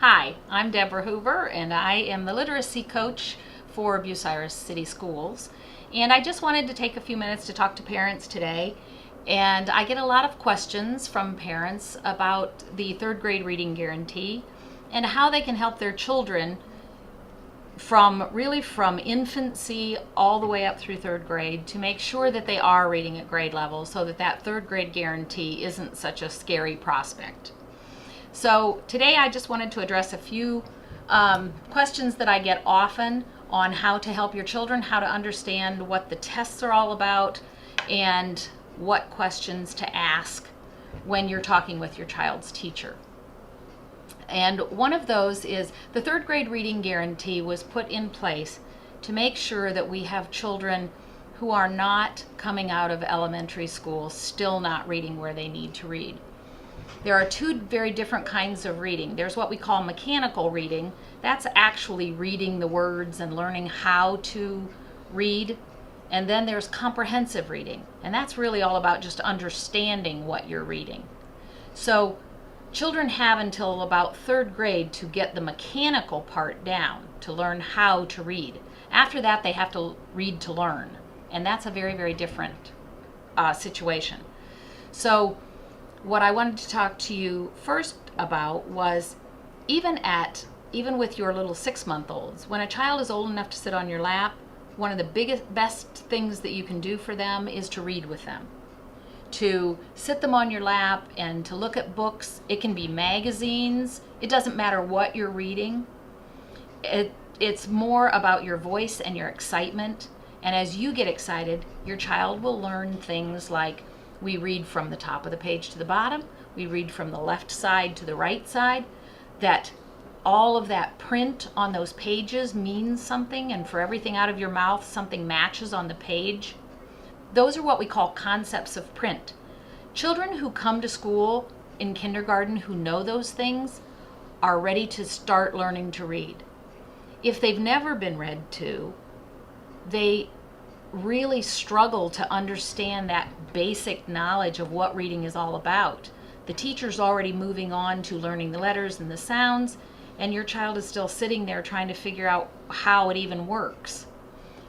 Hi, I'm Deborah Hoover, and I am the literacy coach for Bucyrus City Schools. And I just wanted to take a few minutes to talk to parents today. And I get a lot of questions from parents about the third grade reading guarantee and how they can help their children from infancy all the way up through third grade to make sure that they are reading at grade level so that third grade guarantee isn't such a scary prospect. So today I just wanted to address a few questions that I get often on how to help your children, how to understand what the tests are all about, and what questions to ask when you're talking with your child's teacher. And one of those is the third grade reading guarantee was put in place to make sure that we have children who are not coming out of elementary school still not reading where they need to read. There are two very different kinds of reading. There's what we call mechanical reading. That's actually reading the words and learning how to read. And then there's comprehensive reading. And that's really all about just understanding what you're reading. So children have until about third grade to get the mechanical part down, to learn how to read. After that, they have to read to learn. And that's a very, very different situation. So what I wanted to talk to you first about was even with your little 6-month-olds, when a child is old enough to sit on your lap, one of the best things that you can do for them is to read with them. To sit them on your lap and to look at books. It can be magazines. It doesn't matter what you're reading. It's more about your voice and your excitement. And as you get excited, your child will learn things like we read from the top of the page to the bottom. We read from the left side to the right side. That all of that print on those pages means something, and for everything out of your mouth, something matches on the page. Those are what we call concepts of print. Children who come to school in kindergarten who know those things are ready to start learning to read. If they've never been read to, they really struggle to understand that basic knowledge of what reading is all about. The teacher's already moving on to learning the letters and the sounds, and your child is still sitting there trying to figure out how it even works.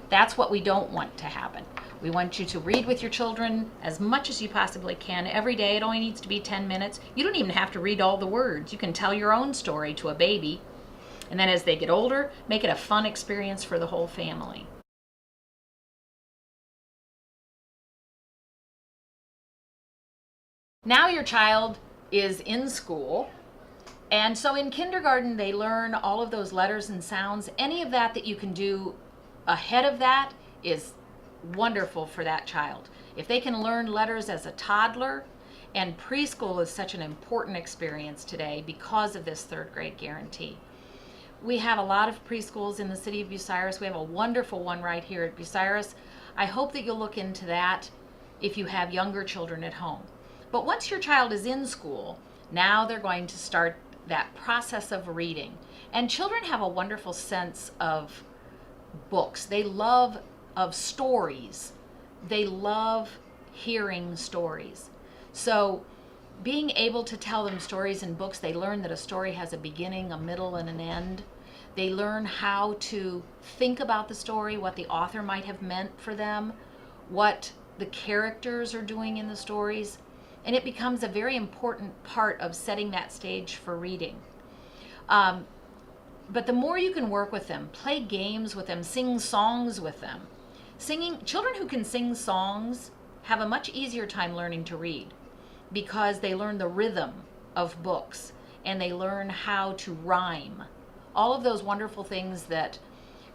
That's what we don't want to happen. We want you to read with your children as much as you possibly can every day. It only needs to be 10 minutes. You don't even have to read all the words. You can tell your own story to a baby, and then as they get older, make it a fun experience for the whole family. Now your child is in school, and so in kindergarten they learn all of those letters and sounds. Any of that you can do ahead of that is wonderful for that child. If they can learn letters as a toddler, and preschool is such an important experience today because of this third grade guarantee. We have a lot of preschools in the city of Bucyrus. We have a wonderful one right here at Bucyrus. I hope that you'll look into that if you have younger children at home. But once your child is in school, now they're going to start that process of reading. And children have a wonderful sense of books. They love of stories. They love hearing stories. So being able to tell them stories in books, they learn that a story has a beginning, a middle, and an end. They learn how to think about the story, what the author might have meant for them, what the characters are doing in the stories. And it becomes a very important part of setting that stage for reading. But the more you can work with them, play games with them, sing songs with them. Children who can sing songs have a much easier time learning to read because they learn the rhythm of books and they learn how to rhyme. All of those wonderful things that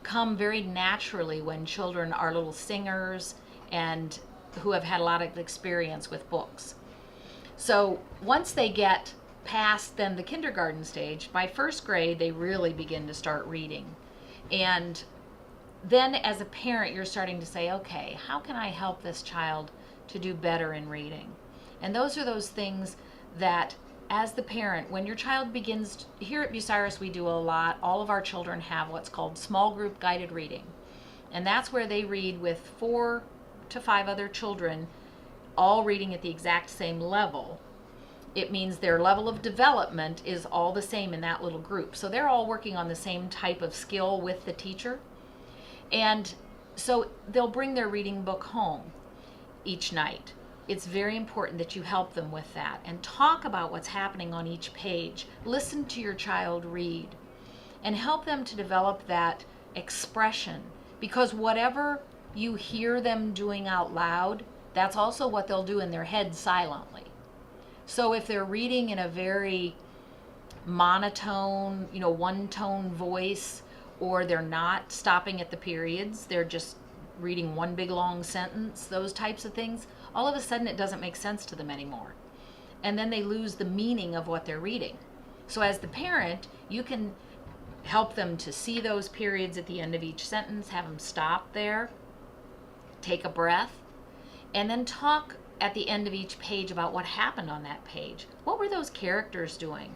come very naturally when children are little singers and who have had a lot of experience with books. So once they get past then the kindergarten stage, by first grade they really begin to start reading. And then as a parent you're starting to say, okay, how can I help this child to do better in reading? And those are those things that as the parent, when your child begins, here at Bucyrus we do a lot, all of our children have what's called small group guided reading. And that's where they read with 4 to 5 other children, all reading at the exact same level. it means their level of development is all the same in that little group. So they're all working on the same type of skill with the teacher. And so they'll bring their reading book home each night. It's very important that you help them with that and talk about what's happening on each page. Listen to your child read and help them to develop that expression, because whatever you hear them doing out loud, that's also what they'll do in their head silently. So if they're reading in a very monotone, one-tone voice, or they're not stopping at the periods, they're just reading one big long sentence, those types of things, all of a sudden it doesn't make sense to them anymore. And then they lose the meaning of what they're reading. So as the parent, you can help them to see those periods at the end of each sentence, have them stop there, take a breath, and then talk at the end of each page about what happened on that page. What were those characters doing?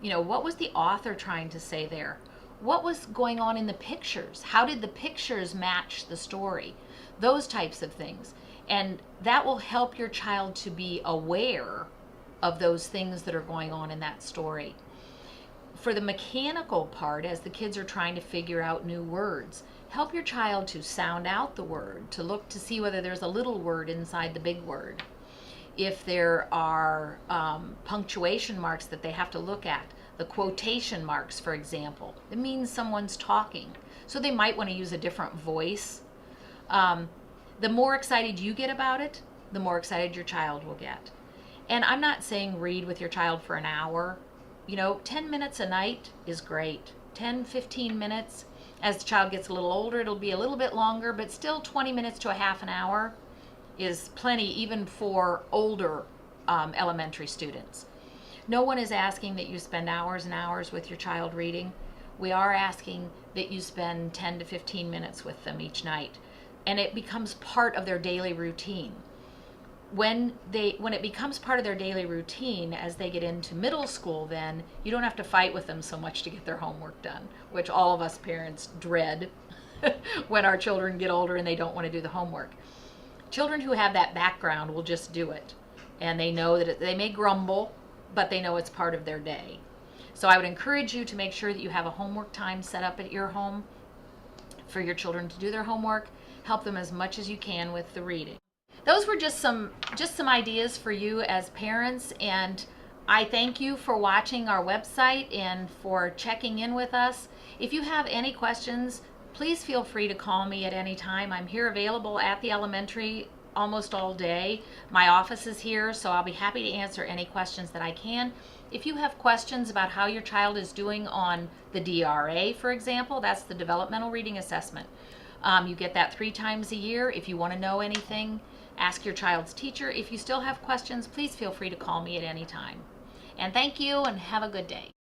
What was the author trying to say there? What was going on in the pictures? How did the pictures match the story? Those types of things. And that will help your child to be aware of those things that are going on in that story. For the mechanical part, as the kids are trying to figure out new words, help your child to sound out the word, to look to see whether there's a little word inside the big word. If there are punctuation marks that they have to look at, the quotation marks, for example, it means someone's talking. So they might want to use a different voice. The more excited you get about it, the more excited your child will get. And I'm not saying read with your child for an hour. 10 minutes a night is great. 10, 15 minutes. As the child gets a little older, it'll be a little bit longer, but still 20 minutes to a half an hour is plenty, even for older elementary students. No one is asking that you spend hours and hours with your child reading. We are asking that you spend 10 to 15 minutes with them each night. And it becomes part of their daily routine. When it becomes part of their daily routine, as they get into middle school, then you don't have to fight with them so much to get their homework done, which all of us parents dread when our children get older and they don't want to do the homework. Children who have that background will just do it, and they know that they may grumble, but they know it's part of their day. So I would encourage you to make sure that you have a homework time set up at your home for your children to do their homework. Help them as much as you can with the reading. Those were just some ideas for you as parents, and I thank you for watching our website and for checking in with us. If you have any questions, please feel free to call me at any time. I'm here available at the elementary almost all day. My office is here, so I'll be happy to answer any questions that I can. If you have questions about how your child is doing on the DRA, for example, that's the Developmental Reading Assessment. You get that 3 times a year. If you want to know anything, ask your child's teacher. If you still have questions, please feel free to call me at any time. And thank you, and have a good day.